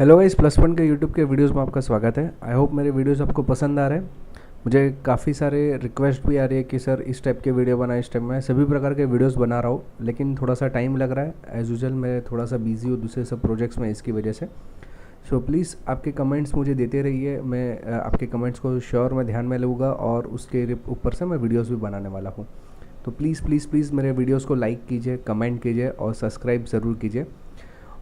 Hello guys, plus one के YouTube के videos में आपका स्वागत है। आई होप मेरे वीडियोस आपको पसंद आ रहे हैं। मुझे काफ़ी सारे रिक्वेस्ट भी आ रही है कि सर इस टाइप के वीडियो बनाए। इस टाइप में सभी प्रकार के वीडियोस बना रहा हूँ, लेकिन थोड़ा सा टाइम लग रहा है। एज़ यूजुअल मैं थोड़ा सा बिजी हूँ दूसरे सब प्रोजेक्ट्स में, इसकी वजह से। सो प्लीज़ आपके कमेंट्स मुझे देते रहिए। मैं आपके कमेंट्स को श्योर मैं ध्यान में लूँगा और उसके ऊपर से मैं वीडियोज़ भी बनाने वाला हूँ। तो प्लीज़ प्लीज़ प्लीज़ मेरे वीडियोज़ को लाइक कीजिए, कमेंट कीजिए और सब्सक्राइब ज़रूर कीजिए।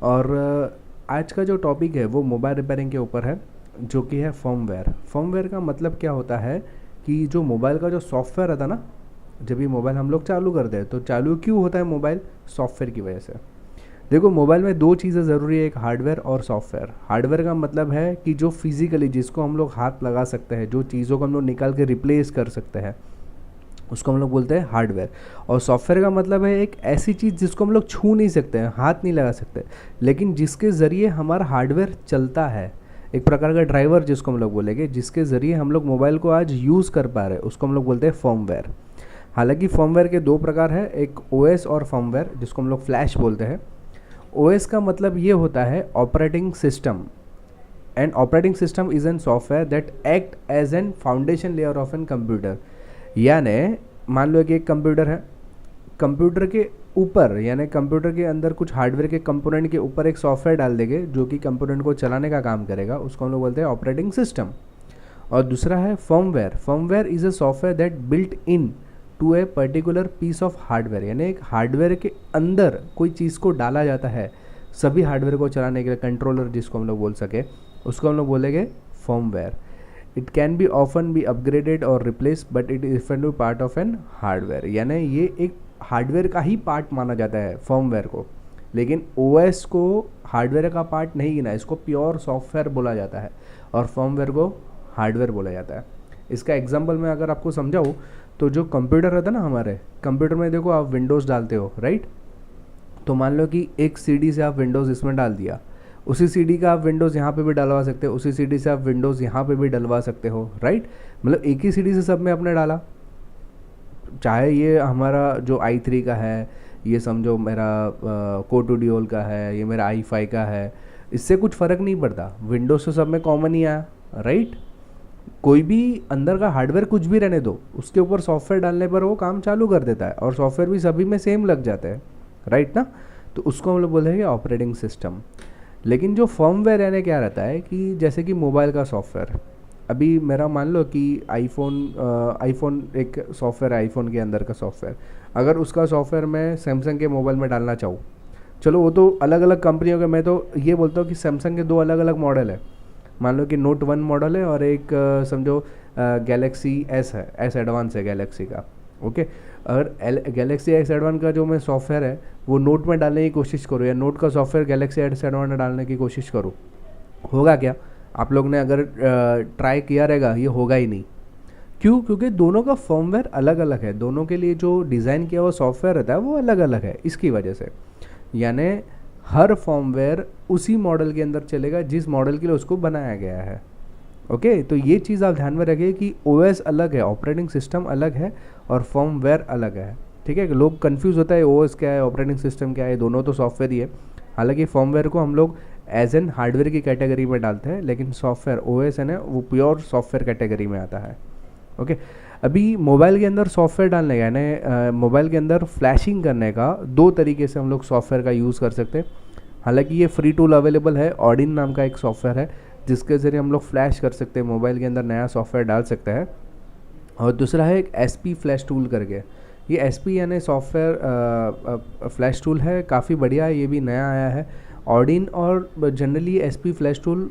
और आज का जो टॉपिक है वो मोबाइल रिपेयरिंग के ऊपर है, जो कि है फर्मवेयर। फर्मवेयर का मतलब क्या होता है कि जो मोबाइल का जो सॉफ्टवेयर रहता ना, जब ये मोबाइल हम लोग चालू करते हैं तो चालू क्यों होता है मोबाइल? सॉफ्टवेयर की वजह से। देखो, मोबाइल में दो चीज़ें ज़रूरी है, एक हार्डवेयर और सॉफ्टवेयर। हार्डवेयर का मतलब है कि जो फिजिकली जिसको हम लोग हाथ लगा सकते हैं, जो चीज़ों को हम लोग निकाल के रिप्लेस कर सकते हैं, उसको हम लोग बोलते हैं हार्डवेयर। और सॉफ्टवेयर का मतलब है एक ऐसी चीज़ जिसको हम लोग छू नहीं सकते हैं, हाथ नहीं लगा सकते, लेकिन जिसके ज़रिए हमारा हार्डवेयर चलता है। एक प्रकार का ड्राइवर जिसको हम लोग बोलेंगे, जिसके ज़रिए हम लोग मोबाइल को आज यूज़ कर पा रहे हैं, उसको हम लोग बोलते हैं फर्मवेयर। हालांकि फर्मवेयर के दो प्रकार है, एक ओएस और फर्मवेयर, जिसको हम लोग फ्लैश बोलते हैं। ओएस का मतलब ये होता है operating system, and operating system is an software that act as an foundation layer of an computer. यानी मान लो कि एक कंप्यूटर है, कंप्यूटर के ऊपर यानी कंप्यूटर के अंदर कुछ हार्डवेयर के कंपोनेंट के ऊपर एक सॉफ्टवेयर डाल देंगे जो कि कंप्यूटर को चलाने का काम करेगा, उसको हम लोग बोलते हैं ऑपरेटिंग सिस्टम। और दूसरा है firmware. Firmware is a software that built in to a particular piece of hardware, यानी एक हार्डवेयर के अंदर कोई चीज़ को डाला जाता है सभी हार्डवेयर को चलाने के लिए। कंट्रोलर जिसको हम लोग बोल सके, उसको हम लोग बोलेंगे firmware. It can be often be upgraded और replace, but it is different part of an hardware. यानी ये एक हार्डवेयर का ही पार्ट माना जाता है फर्मवेयर को, लेकिन ओएस को हार्डवेयर का पार्ट नहीं गिना, इसको प्योर सॉफ्टवेयर बोला जाता है और फर्मवेयर को हार्डवेयर बोला जाता है। इसका एग्जांपल मैं अगर आपको समझाऊँ तो जो कंप्यूटर रहता है ना, हमारे कंप्यूटर में देखो आप विंडोज़ डालते हो, राइट? तो मान लो कि एक सीडी से आप विंडोज़ इसमें डाल दिया, उसी सीडी का आप विंडोज़ यहाँ पे भी डलवा सकते हो, उसी सीडी से आप विंडोज़ यहाँ पे भी डलवा सकते हो, राइट? मतलब एक ही सीडी से सब में आपने डाला। चाहे ये हमारा जो i3 का है, ये समझो मेरा कोटो ड्यूल का है, ये मेरा i5 का है, इससे कुछ फ़र्क नहीं पड़ता, विंडोज़ तो सब में कॉमन ही आया, राइट? कोई भी अंदर का हार्डवेयर कुछ भी रहने दो, उसके ऊपर सॉफ्टवेयर डालने पर वो काम चालू कर देता है और सॉफ्टवेयर भी सभी में सेम लग जाते हैं, राइट ना? तो उसको हम लोग बोलेंगे ऑपरेटिंग सिस्टम। लेकिन जो फर्मवेयर यानी क्या रहता है कि जैसे कि मोबाइल का सॉफ्टवेयर, अभी मेरा मान लो कि आईफोन एक सॉफ्टवेयर है, आईफोन के अंदर का सॉफ्टवेयर, अगर उसका सॉफ्टवेयर मैं सैमसंग के मोबाइल में डालना चाहूँ, चलो वो तो अलग अलग कंपनियों के, मैं तो ये बोलता हूँ कि सैमसंग के दो अलग अलग मॉडल है। मान लो कि नोट 1 मॉडल है और एक समझो गैलेक्सी एस है, एस एडवांस है गैलेक्सी का, ओके? अगर गैलेक्सी एस एडवांस का जो मैं सॉफ्टवेयर है वो नोट में डालने की कोशिश करूँ, या नोट का सॉफ्टवेयर गैलेक्सी एस एडवांस में डालने की कोशिश करूँ, होगा क्या? आप लोग ने अगर ट्राई किया रहेगा, ये होगा ही नहीं। क्यों? क्योंकि दोनों का फर्मवेयर अलग अलग है, दोनों के लिए जो डिज़ाइन किया हुआ सॉफ्टवेयर रहता है वो अलग अलग है, इसकी वजह से। यानी हर फर्मवेयर उसी मॉडल के अंदर चलेगा जिस मॉडल के लिए उसको बनाया गया है, ओके? तो ये चीज़ आप ध्यान में रखिए कि ओएस अलग है, ऑपरेटिंग सिस्टम अलग है और फर्मवेयर अलग है, ठीक है? लोग कंफ्यूज होता है ओएस क्या है, ऑपरेटिंग सिस्टम क्या है, दोनों तो सॉफ्टवेयर ही है। हालांकि फर्मवेयर को हम लोग एज एन हार्डवेयर की कैटेगरी में डालते हैं, लेकिन सॉफ्टवेयर ओएस है ना, वो प्योर सॉफ्टवेयर कैटेगरी में आता है, ओके? अभी मोबाइल के अंदर सॉफ्टवेयर डालने का यानी मोबाइल के अंदर फ्लैशिंग करने का दो तरीके से हम लोग सॉफ्टवेयर का यूज़ कर सकते हैं। हालांकि ये फ्री टूल अवेलेबल है, ऑडिन नाम का एक सॉफ्टवेयर है जिसके ज़रिए हम लोग फ्लैश कर सकते हैं, मोबाइल के अंदर नया सॉफ्टवेयर डाल सकते हैं। और दूसरा है एक SP फ्लैश टूल करके, ये SP यानी सॉफ्टवेयर फ्लैश टूल है, काफ़ी बढ़िया है, ये भी नया आया है। ऑडिन और जनरली SP फ्लैश टूल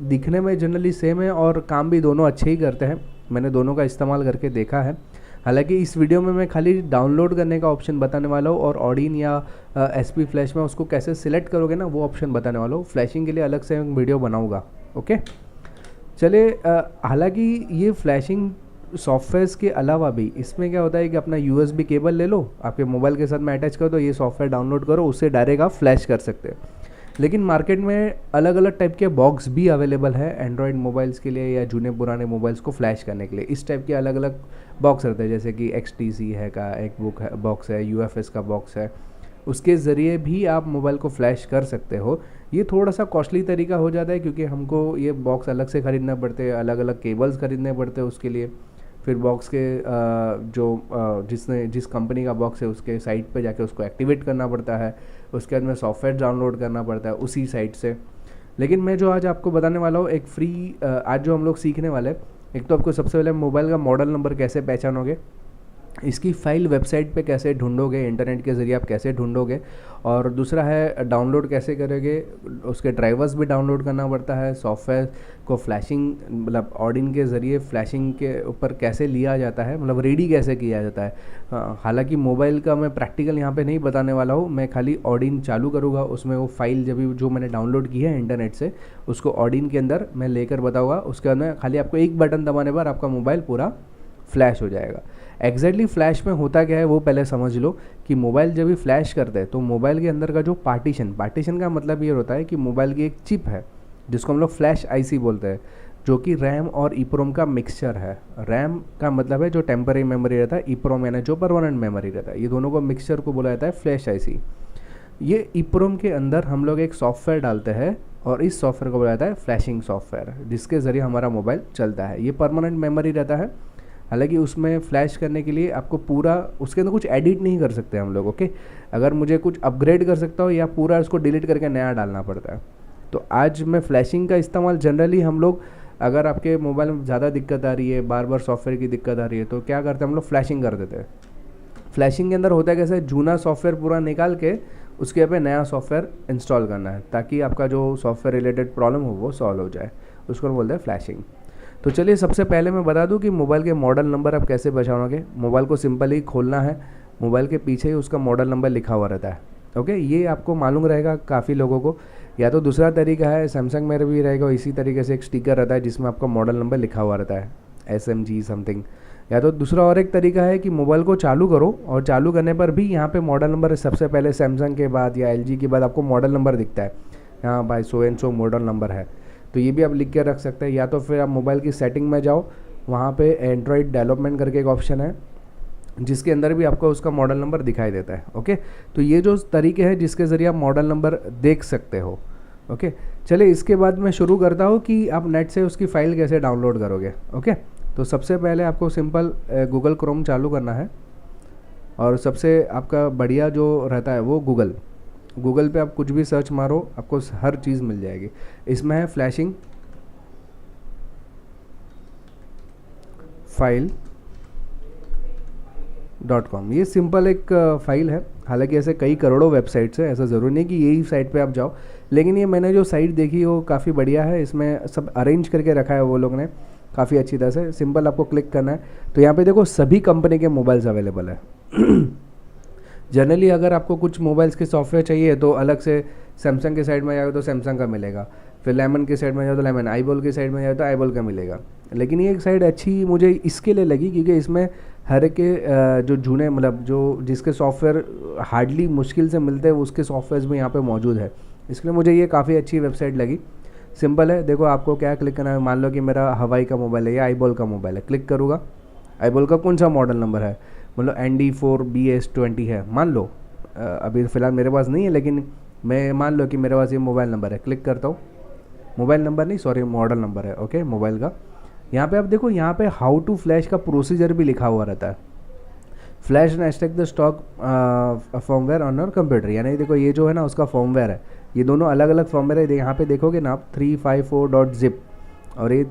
दिखने में जनरली सेम है और काम भी दोनों अच्छे ही करते हैं, मैंने दोनों का इस्तेमाल करके देखा है। हालांकि इस वीडियो में मैं खाली डाउनलोड करने का ऑप्शन बताने वाला हूँ और ऑडिन या SP फ्लैश में उसको कैसे सिलेक्ट करोगे ना, वो ऑप्शन बताने वाला हूँ। फ्लैशिंग के लिए अलग से वीडियो बनाऊँगा, ओके? चलिए, हालांकि ये फ्लैशिंग सॉफ्टवेयर्स के अलावा भी इसमें क्या होता है कि अपना USB केबल ले लो, आपके मोबाइल के साथ में अटैच कर दो, ये सॉफ्टवेयर डाउनलोड करो, उससे डायरेक्ट आप फ्लैश कर सकते हैं। लेकिन मार्केट में अलग अलग टाइप के बॉक्स भी अवेलेबल है एंड्रॉयड मोबाइल्स के लिए या जूने पुराने मोबाइल्स को फ्लैश करने के लिए। इस टाइप के अलग अलग बॉक्स रहते हैं, जैसे कि XTC है का एक बुक है, बॉक्स है, UFS का बॉक्स है, उसके ज़रिए भी आप मोबाइल को फ्लैश कर सकते हो। ये थोड़ा सा कॉस्टली तरीका हो जाता है क्योंकि हमको ये बॉक्स अलग से ख़रीदना पड़ते हैं, अलग अलग केबल्स ख़रीदने पड़ते हैं उसके लिए। फिर बॉक्स के जिस कंपनी का बॉक्स है उसके साइट पे जाके उसको एक्टिवेट करना पड़ता है, उसके बाद में सॉफ्टवेयर डाउनलोड करना पड़ता है उसी साइट से। लेकिन मैं जो आज आपको बताने वाला हूँ एक फ्री, आज जो हम लोग सीखने वाले हैं, एक तो आपको सबसे पहले मोबाइल का मॉडल नंबर कैसे पहचानोगे, इसकी फ़ाइल वेबसाइट पे कैसे ढूंढोगे, इंटरनेट के ज़रिए आप कैसे ढूंढोगे, और दूसरा है डाउनलोड कैसे करोगे। उसके ड्राइवर्स भी डाउनलोड करना पड़ता है, सॉफ्टवेयर को फ्लैशिंग मतलब ऑडिन के ज़रिए फ्लैशिंग के ऊपर कैसे लिया जाता है, मतलब रेडी कैसे किया जाता है। हालांकि मोबाइल का मैं प्रैक्टिकल यहाँ पे नहीं बताने वाला हूँ, मैं खाली ऑडिन चालू करूँगा, उसमें वो फाइल जो मैंने डाउनलोड की है इंटरनेट से उसको ऑडिन के अंदर मैं लेकर बताऊँगा। उसके बाद में खाली आपको एक बटन दबाने पर आपका मोबाइल पूरा फ्लैश हो जाएगा। एग्जैक्टली फ्लैश में होता क्या है वो पहले समझ लो कि मोबाइल जब भी फ्लैश करते हैं तो मोबाइल के अंदर का जो पार्टीशन का मतलब ये होता है कि मोबाइल की एक चिप है जिसको हम लोग फ्लैश आईसी बोलते हैं, जो कि रैम और ईप्रोम का मिक्सचर है। रैम का मतलब है जो टेम्पररी मेमोरी रहता है, ईप्रोम यानी जो परमानेंट मेमोरी रहता है, ये दोनों को मिक्सचर को बोला जाता है फ्लैश आईसी। ये ईप्रोम के अंदर हम लोग एक सॉफ्टवेयर डालते हैं और इस सॉफ्टवेयर को बोला जाता है फ्लैशिंग सॉफ्टवेयर, जिसके ज़रिए हमारा मोबाइल चलता है। ये परमानेंट मेमोरी रहता है, हालांकि उसमें फ्लैश करने के लिए आपको पूरा उसके अंदर कुछ एडिट नहीं कर सकते हम लोग। ओके, अगर मुझे कुछ अपग्रेड कर सकता हो या पूरा उसको डिलीट करके नया डालना पड़ता है। तो आज मैं फ्लैशिंग का इस्तेमाल जनरली हम लोग, अगर आपके मोबाइल में ज़्यादा दिक्कत आ रही है, बार बार सॉफ्टवेयर की दिक्कत आ रही है, तो क्या करते हैं हम लोग फ्लैशिंग कर देते हैं। फ्लैशिंग के अंदर होता है कैसे, जूना सॉफ्टवेयर पूरा निकाल के उसके पे नया सॉफ्टवेयर इंस्टॉल करना है ताकि आपका जो सॉफ्टवेयर रिलेटेड प्रॉब्लम हो वो सॉल्व हो जाए, उसको बोलते हैं फ्लैशिंग। तो चलिए सबसे पहले मैं बता दूं कि मोबाइल के मॉडल नंबर आप कैसे पहचानोगे। मोबाइल को सिंपल ही खोलना है, मोबाइल के पीछे ही उसका मॉडल नंबर लिखा हुआ रहता है। ओके, ये आपको मालूम रहेगा काफ़ी लोगों को। या तो दूसरा तरीका है, सैमसंग में भी रहेगा इसी तरीके से, एक स्टिकर रहता है जिसमें आपका मॉडल नंबर लिखा हुआ रहता है, SMG समथिंग। या तो दूसरा और एक तरीका है कि मोबाइल को चालू करो और चालू करने पर भी यहाँ पे मॉडल नंबर सबसे पहले सैमसंग के बाद या LG के बाद आपको मॉडल नंबर दिखता है, हाँ भाई so and so model number है, तो ये भी आप लिख के रख सकते हैं। या तो फिर आप मोबाइल की सेटिंग में जाओ, वहाँ पे एंड्रॉयड डेवलपमेंट करके एक ऑप्शन है जिसके अंदर भी आपको उसका मॉडल नंबर दिखाई देता है। ओके, तो ये जो तरीके हैं जिसके ज़रिए आप मॉडल नंबर देख सकते हो। ओके, चलिए इसके बाद मैं शुरू करता हूँ कि आप नेट से उसकी फ़ाइल कैसे डाउनलोड करोगे। ओके, तो सबसे पहले आपको सिंपल गूगल क्रोम चालू करना है और सबसे आपका बढ़िया जो रहता है वो गूगल पे आप कुछ भी सर्च मारो आपको हर चीज़ मिल जाएगी। इसमें है फ्लैशिंग फाइल .com, ये सिंपल एक फाइल है। हालांकि ऐसे कई करोड़ों वेबसाइट्स है, ऐसा ज़रूरी नहीं कि यही साइट पे आप जाओ, लेकिन ये मैंने जो साइट देखी वो काफ़ी बढ़िया है। इसमें सब अरेंज करके रखा है वो लोग ने काफ़ी अच्छी तरह से। सिंपल आपको क्लिक करना है तो यहाँ पे देखो सभी कंपनी के मोबाइल्स अवेलेबल है। जनरली अगर आपको कुछ मोबाइल्स के सॉफ्टवेयर चाहिए तो अलग से सैमसंग के साइड में जाओ तो सैमसंग का मिलेगा, फिर लेमन की साइड में जाओ तो लेमन, आईबॉल की साइड में जाओ तो आईबॉल का मिलेगा। लेकिन ये एक साइड अच्छी मुझे इसके लिए लगी क्योंकि इसमें हर के जो जूने मतलब जो जिसके सॉफ्टवेयर हार्डली मुश्किल से मिलते हैं उसके सॉफ्टवेयर भी यहाँ पे मौजूद है, इसलिए मुझे ये काफ़ी अच्छी वेबसाइट लगी। सिंपल है, देखो आपको क्या क्लिक करना है। मान लो कि मेरा हवाई का मोबाइल है या आईबॉल का मोबाइल है, क्लिक करूँगा। आईबॉल का कौन सा मॉडल नंबर है, मतलब ND4BS20 है मान लो। अभी फ़िलहाल मेरे पास नहीं है, लेकिन मैं मान लो कि मेरे पास ये मोबाइल नंबर है, क्लिक करता हूँ। मोबाइल नंबर नहीं, सॉरी मॉडल नंबर है। ओके, मोबाइल का यहाँ पे आप देखो, यहाँ पे हाउ टू फ्लैश का प्रोसीजर भी लिखा हुआ रहता है। Flash and extract the stock firmware on your computer, यानी देखो ये जो है ना उसका फर्मवेयर है, ये दोनों अलग अलग फर्मवेयर है। यहाँ पे देखोगे ना आप 354.zip और ये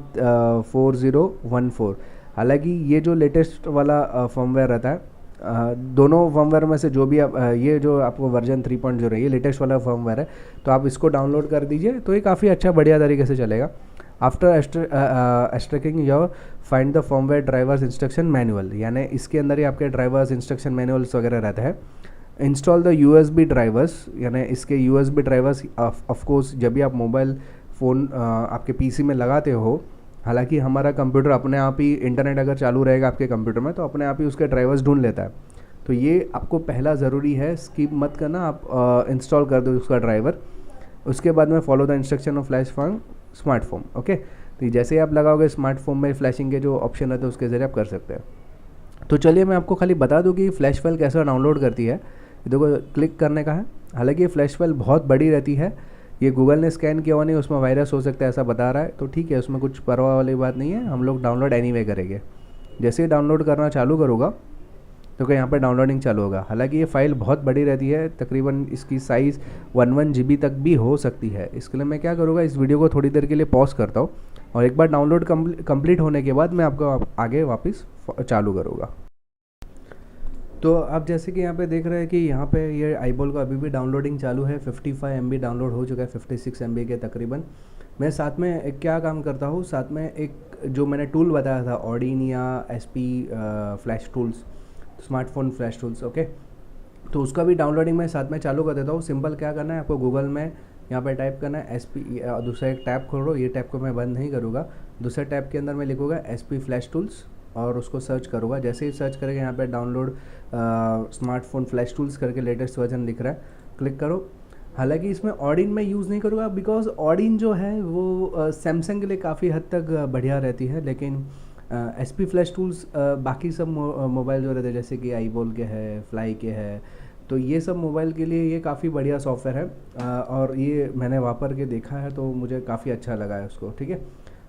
4014। हालांकि ये जो लेटेस्ट वाला फर्मवेयर रहता है, दोनों फर्मवेयर में से जो भी आप ये जो आपको वर्जन 3.0 है ये लेटेस्ट वाला फर्मवेयर है, तो आप इसको डाउनलोड कर दीजिए तो ये काफ़ी अच्छा बढ़िया तरीके से चलेगा। After extracting your find the firmware drivers instruction manual, यानी इसके अंदर ही आपके ड्राइवर्स इंस्ट्रक्शन मैनुअल्स वगैरह रहते हैं। इंस्टॉल द USB ड्राइवर्स, यानी इसके USB ड्राइवर्स ऑफकोर्स जब भी आप मोबाइल फ़ोन आपके PC में लगाते हो, हालांकि हमारा कंप्यूटर अपने आप ही इंटरनेट अगर चालू रहेगा आपके कंप्यूटर में तो अपने आप ही उसके ड्राइवर्स ढूंढ लेता है। तो ये आपको पहला ज़रूरी है, स्किप मत करना, आप इंस्टॉल कर दो उसका ड्राइवर। उसके बाद में follow the instruction of flash from smartphone. Okay, तो जैसे ही आप लगाओगे स्मार्टफोन में फ्लैशिंग के जो ऑप्शन रहते हैं उसके ज़रिए आप कर सकते हैं। तो चलिए मैं आपको खाली बता दूं कि फ्लैश फाइल कैसे डाउनलोड करती है। देखो क्लिक करने का है, हालांकि ये फ्लैश फाइल बहुत बड़ी रहती है, ये गूगल ने स्कैन किया हुआ नहीं, उसमें वायरस हो सकता है ऐसा बता रहा है, तो ठीक है, उसमें कुछ परवाह वाली बात नहीं है, हम लोग डाउनलोड एनीवे करेंगे। जैसे ही डाउनलोड करना चालू करूँगा तो क्या यहाँ पे डाउनलोडिंग चालू होगा। हालांकि ये फ़ाइल बहुत बड़ी रहती है, तकरीबन इसकी साइज़ 1 GB तक भी हो सकती है। इसके लिए मैं क्या करूँगा, इस वीडियो को थोड़ी देर के लिए पॉज करता हूँ और एक बार डाउनलोड कंप्लीट होने के बाद मैं आपको आगे वापस चालू करूँगा। तो आप जैसे कि यहाँ पे देख रहे हैं कि यहाँ पे ये आईबॉल का अभी भी डाउनलोडिंग चालू है। 55 MB डाउनलोड हो चुका है 56 MB के तकरीबन। मैं साथ में एक क्या काम करता हूँ, साथ में एक जो मैंने टूल बताया था ऑडिन या SP flash tools, smartphone flash tools, okay, तो उसका भी डाउनलोडिंग मैं साथ में चालू कर देता हूँ। सिंपल क्या करना है आपको, गूगल में यहाँ पे टाइप करना है SP, दूसरा एक टैब खोलो, ये टैब को मैं बंद नहीं करूँगा, दूसरे टैब के अंदर मैं लिखूँगा SP फ्लैश टूल्स और उसको सर्च करूँगा। जैसे ही सर्च करेंगे यहाँ पे डाउनलोड स्मार्टफोन फ्लैश टूल्स करके लेटेस्ट वर्जन दिख रहा है, क्लिक करो। हालांकि इसमें ऑडिन मैं यूज़ नहीं करूँगा, बिकॉज ऑडिन जो है वो सैमसंग के लिए काफ़ी हद तक बढ़िया रहती है, लेकिन SP फ्लैश टूल्स बाकी सब मोबाइल जो रहते हैं जैसे कि आईबॉल के है, फ्लाई के है, तो ये सब मोबाइल के लिए ये काफ़ी बढ़िया सॉफ्टवेयर है और ये मैंने वापर के देखा है तो मुझे काफ़ी अच्छा लगा है उसको, ठीक है।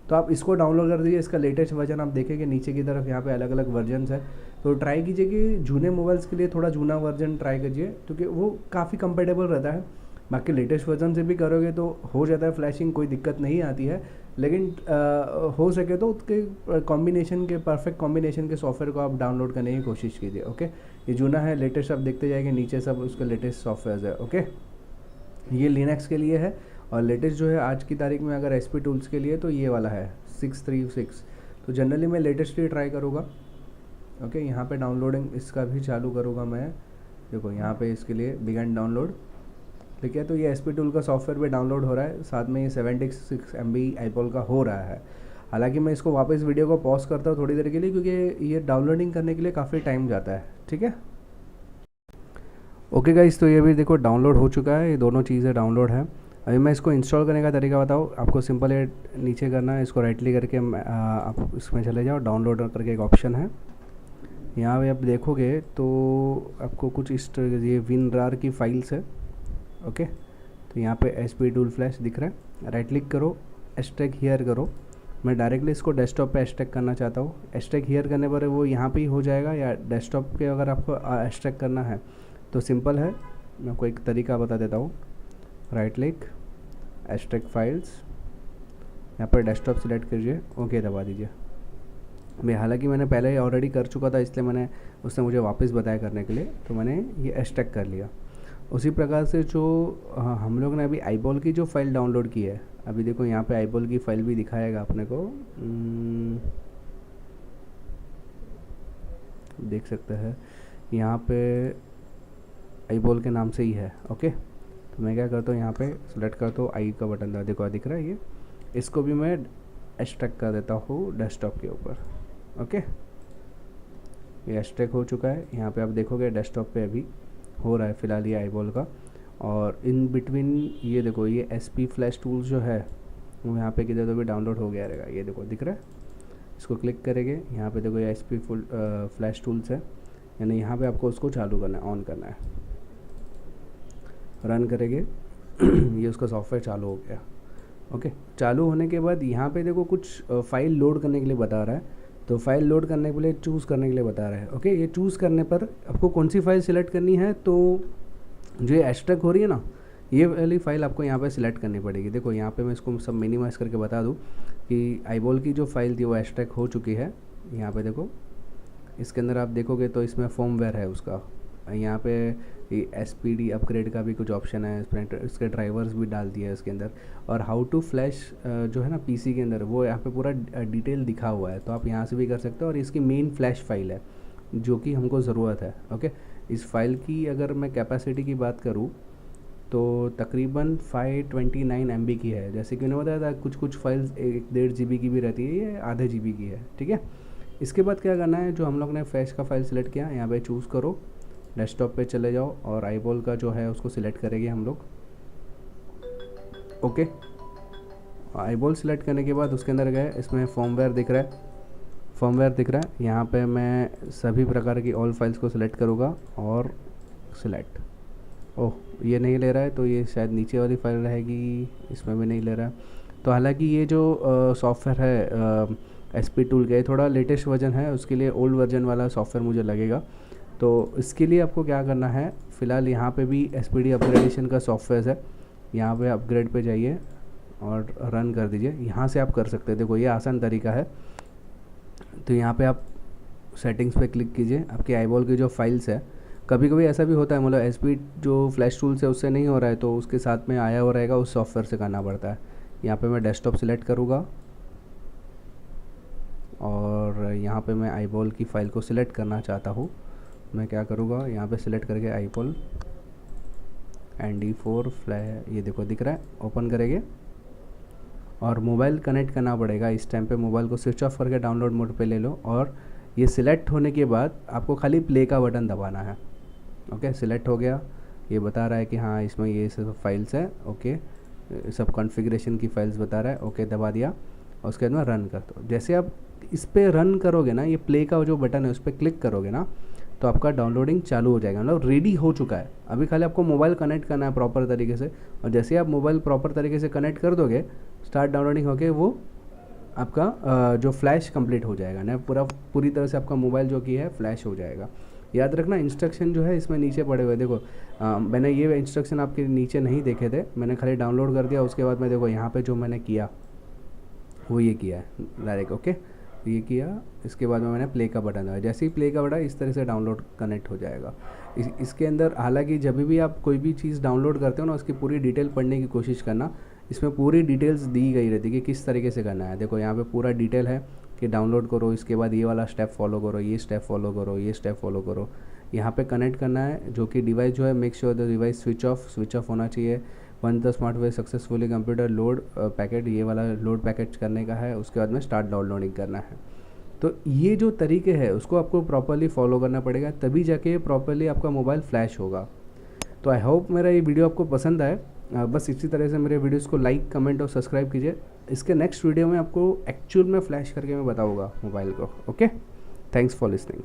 तो आप इसको डाउनलोड कर दीजिए। इसका लेटेस्ट वर्जन आप देखेंगे नीचे की तरफ यहाँ पे अलग अलग वर्जन्स है, तो ट्राई कीजिए कि जूने मोबाइल्स के लिए थोड़ा जूना वर्जन ट्राई कीजिए, क्योंकि वो काफ़ी कंपेटेबल रहता है। बाकी लेटेस्ट वर्जन से भी करोगे तो हो जाता है फ्लैशिंग, कोई दिक्कत नहीं आती है, लेकिन हो सके तो उसके कॉम्बिनेशन के परफेक्ट कॉम्बिनेशन के सॉफ्टवेयर को आप डाउनलोड करने की कोशिश कीजिए, ओके। ये जूना है, लेटेस्ट आप देखते जाएंगे नीचे सब उसके लेटेस्ट सॉफ्टवेयर है, ओके। ये लिनक्स के लिए है और लेटेस्ट जो है आज की तारीख में अगर SP टूल्स के लिए तो ये वाला है 636। तो जनरली मैं लेटेस्ट ही ट्राई करूँगा, ओके। यहाँ पे डाउनलोडिंग इसका भी चालू करूँगा मैं, देखो यहाँ पे इसके लिए बिगन डाउनलोड, ठीक है। तो ये SP टूल का सॉफ्टवेयर भी डाउनलोड हो रहा है, साथ में ये 76 MB आईबॉल का हो रहा है। हालांकि मैं इसको वापस वीडियो को पॉज करता हूँ थोड़ी देर के लिए, क्योंकि ये डाउनलोडिंग करने के लिए काफ़ी टाइम जाता है, ठीक है। ओके गाइस, तो ये भी देखो डाउनलोड हो चुका है, ये दोनों चीज़ें डाउनलोड है। अभी मैं इसको इंस्टॉल करने का तरीका बताऊँ आपको। सिंपल ये नीचे करना है, इसको राइट क्लिक करके आप इसमें चले जाओ, डाउनलोड करके एक ऑप्शन है, यहाँ पे आप देखोगे तो आपको कुछ इस तरह ये WinRAR की फाइल्स है, ओके। तो यहाँ पे SP टूल फ्लैश दिख रहा है, राइट क्लिक करो, एक्सट्रैक्ट हियर करो। मैं डायरेक्टली इसको डेस्कटॉप पे एक्सट्रैक्ट करना चाहता हूँ। एक्सट्रैक्ट हियर करने पर वो यहाँ पे ही हो जाएगा, या डेस्कटॉप के अगर आपको एक्सट्रैक्ट करना है तो सिंपल है, मैं आपको एक तरीका बता देता हूँ। राइट क्लिक, एक्सट्रैक्ट फाइल्स, यहाँ पर डेस्कटॉप सेलेक्ट कीजिए, ओके दबा दीजिए। मैं हालांकि मैंने पहले ही ऑलरेडी कर चुका था, इसलिए मैंने उसने मुझे वापस बताया करने के लिए, तो मैंने ये एक्सट्रैक्ट कर लिया। उसी प्रकार से जो हम लोग ने अभी आईबॉल की जो फाइल डाउनलोड की है, अभी देखो यहाँ पे आईबॉल की फाइल भी दिखाएगा अपने को, देख सकते हैं यहाँ पे आईबॉल के नाम से ही है, ओके। तो मैं क्या करता हूँ, यहाँ पे सेलेक्ट करता हूँ, आई का बटन देखो दिख रहा है ये, इसको भी मैं एक्सट्रैक्ट कर देता हूँ डेस्कटॉप के ऊपर, ओके। ये एक्सट्रैक्ट हो चुका है, यहाँ पे आप देखोगे डेस्कटॉप पे अभी हो रहा है फ़िलहाल ये आईबॉल का। और इन बिटवीन ये देखो ये SP फ्लैश टूल्स जो है वो यहाँ पे किधर तो भी डाउनलोड हो गया रहेगा, ये देखो दिख रहा है। इसको क्लिक करेंगे, यहाँ पे देखो ये SP फ्लैश टूल्स है, यानी यहाँ पे आपको उसको चालू करना है, ऑन करना है, रन करेंगे ये उसका सॉफ्टवेयर चालू हो गया, ओके। चालू होने के बाद यहाँ पे देखो कुछ फाइल लोड करने के लिए बता रहा है, तो फाइल लोड करने के लिए चूज़ करने के लिए बता रहा है, ओके। ये चूज़ करने पर आपको कौन सी फाइल सिलेक्ट करनी है, तो जो ये एक्सट्रैक्ट हो रही है ना, ये वाली फाइल आपको यहाँ पे सिलेक्ट करनी पड़ेगी। देखो यहाँ पे मैं इसको सब मिनिमाइज़ करके बता दूँ कि आईबॉल की जो फाइल थी वो एक्सट्रैक्ट हो चुकी है। यहाँ पे देखो इसके अंदर आप देखोगे तो इसमें फर्मवेयर है उसका, यहाँ पे SPD अपग्रेड का भी कुछ ऑप्शन है, इसके ड्राइवर्स भी डाल दिया है इसके अंदर, और हाउ टू फ्लैश जो है ना PC के अंदर वो यहाँ पे पूरा डिटेल दिखा हुआ है, तो आप यहाँ से भी कर सकते हो। और इसकी मेन फ्लैश फाइल है जो कि हमको ज़रूरत है, ओके। इस फाइल की अगर मैं कैपेसिटी की बात करूँ तो तकरीबन 529 MB की है, जैसे कि उन्होंने बताया था कुछ कुछ फाइल्स 1.5 GB की भी रहती है, ये आधे GB की है, ठीक है। इसके बाद क्या करना है, जो हम लोग ने फ्लैश का फाइल सिलेक्ट किया, यहाँ पे चूज़ करो, डेस्कटॉप पे चले जाओ और आईबॉल का जो है उसको सिलेक्ट करेंगे हम लोग, ओके। आईबॉल सिलेक्ट करने के बाद उसके अंदर गए, इसमें फर्मवेयर दिख रहा है, फर्मवेयर दिख रहा है, यहाँ पे मैं सभी प्रकार की ऑल फाइल्स को सिलेक्ट करूँगा और सिलेक्ट, ओह ये नहीं ले रहा है, तो ये शायद नीचे वाली फाइल रहेगी, इसमें भी नहीं ले रहा है। तो हालांकि ये जो सॉफ्टवेयर है SP टूल का, ये थोड़ा लेटेस्ट वर्जन है, उसके लिए ओल्ड वर्जन वाला सॉफ्टवेयर मुझे लगेगा। तो इसके लिए आपको क्या करना है, फ़िलहाल यहाँ पे भी SPD अपग्रेडेशन का सॉफ्टवेयर है, यहाँ पे अपग्रेड पे जाइए और रन कर दीजिए। यहाँ से आप कर सकते हैं, देखो ये आसान तरीका है। तो यहाँ पे आप सेटिंग्स पे क्लिक कीजिए, आपके आईबॉल की जो फाइल्स है, कभी कभी ऐसा भी होता है, मतलब SP जो फ्लैश टूल से उससे नहीं हो रहा है, तो उसके साथ में आया हो रहेगा, उस सॉफ्टवेयर से करना पड़ता है। यहाँ पे मैं डेस्कटॉप सिलेक्ट करूँगा और यहाँ पे मैं आईबॉल की फ़ाइल को सिलेक्ट करना चाहता हूँ। मैं क्या करूँगा, यहाँ पे सिलेक्ट करके आईबॉल ND4 फ्लैश, ये देखो दिख रहा है, ओपन करेंगे और मोबाइल कनेक्ट करना पड़ेगा। इस टाइम पे मोबाइल को स्विच ऑफ करके डाउनलोड मोड पे ले लो और ये सिलेक्ट होने के बाद आपको खाली प्ले का बटन दबाना है। ओके, सिलेक्ट हो गया, ये बता रहा है कि हाँ इसमें ये सब फाइल्स है। ओके, सब कॉन्फ़िगरेशन की फाइल्स बता रहा है। ओके दबा दिया और उसके बाद में रन कर दो। जैसे आप इस पर रन करोगे ना, ये प्ले का जो बटन है उस पर क्लिक करोगे ना, तो आपका डाउनलोडिंग चालू हो जाएगा, मतलब रेडी हो चुका है। अभी खाली आपको मोबाइल कनेक्ट करना है प्रॉपर तरीके से, और जैसे आप मोबाइल प्रॉपर तरीके से कनेक्ट कर दोगे, स्टार्ट डाउनलोडिंग होके वो आपका जो फ्लैश कंप्लीट हो जाएगा ना, पूरी तरह से आपका मोबाइल जो कि है फ्लैश हो जाएगा। याद रखना, इंस्ट्रक्शन जो है इसमें नीचे पड़े हुए, देखो मैंने ये इंस्ट्रक्शन आपके नीचे नहीं देखे थे, मैंने खाली डाउनलोड कर दिया। उसके बाद में देखो यहाँ पे जो मैंने किया वो ये किया है डायरेक्ट। ओके, ये किया, इसके बाद में मैंने प्ले का बटन दबाया, जैसे ही प्ले का बटन इस तरह से डाउनलोड कनेक्ट हो जाएगा। इसके अंदर हालांकि जब भी आप कोई भी चीज़ डाउनलोड करते हो ना, उसकी पूरी डिटेल पढ़ने की कोशिश करना, इसमें पूरी डिटेल्स दी गई रहती है कि किस तरीके से करना है। देखो यहाँ पे पूरा डिटेल है कि डाउनलोड करो, इसके बाद ये वाला स्टेप फॉलो करो, ये स्टेप फॉलो करो, ये स्टेप फॉलो करो। यहाँ पे कनेक्ट करना है, जो कि डिवाइस जो है make sure the device switch off होना चाहिए। When the smartware successfully computer load packet, ये वाला लोड पैकेट करने का है। उसके बाद में स्टार्ट डाउनलोडिंग करना है। तो ये जो तरीके हैं उसको आपको प्रॉपरली फॉलो करना पड़ेगा, तभी जाके प्रॉपरली आपका मोबाइल फ्लैश होगा। तो आई होप मेरा ये वीडियो आपको पसंद आए। बस इसी तरह से मेरे वीडियोस को लाइक, कमेंट और सब्सक्राइब कीजिए। इसके नेक्स्ट वीडियो में आपको एक्चुअल में फ्लैश करके मैं बताऊँगा मोबाइल को। Okay, thanks for listening.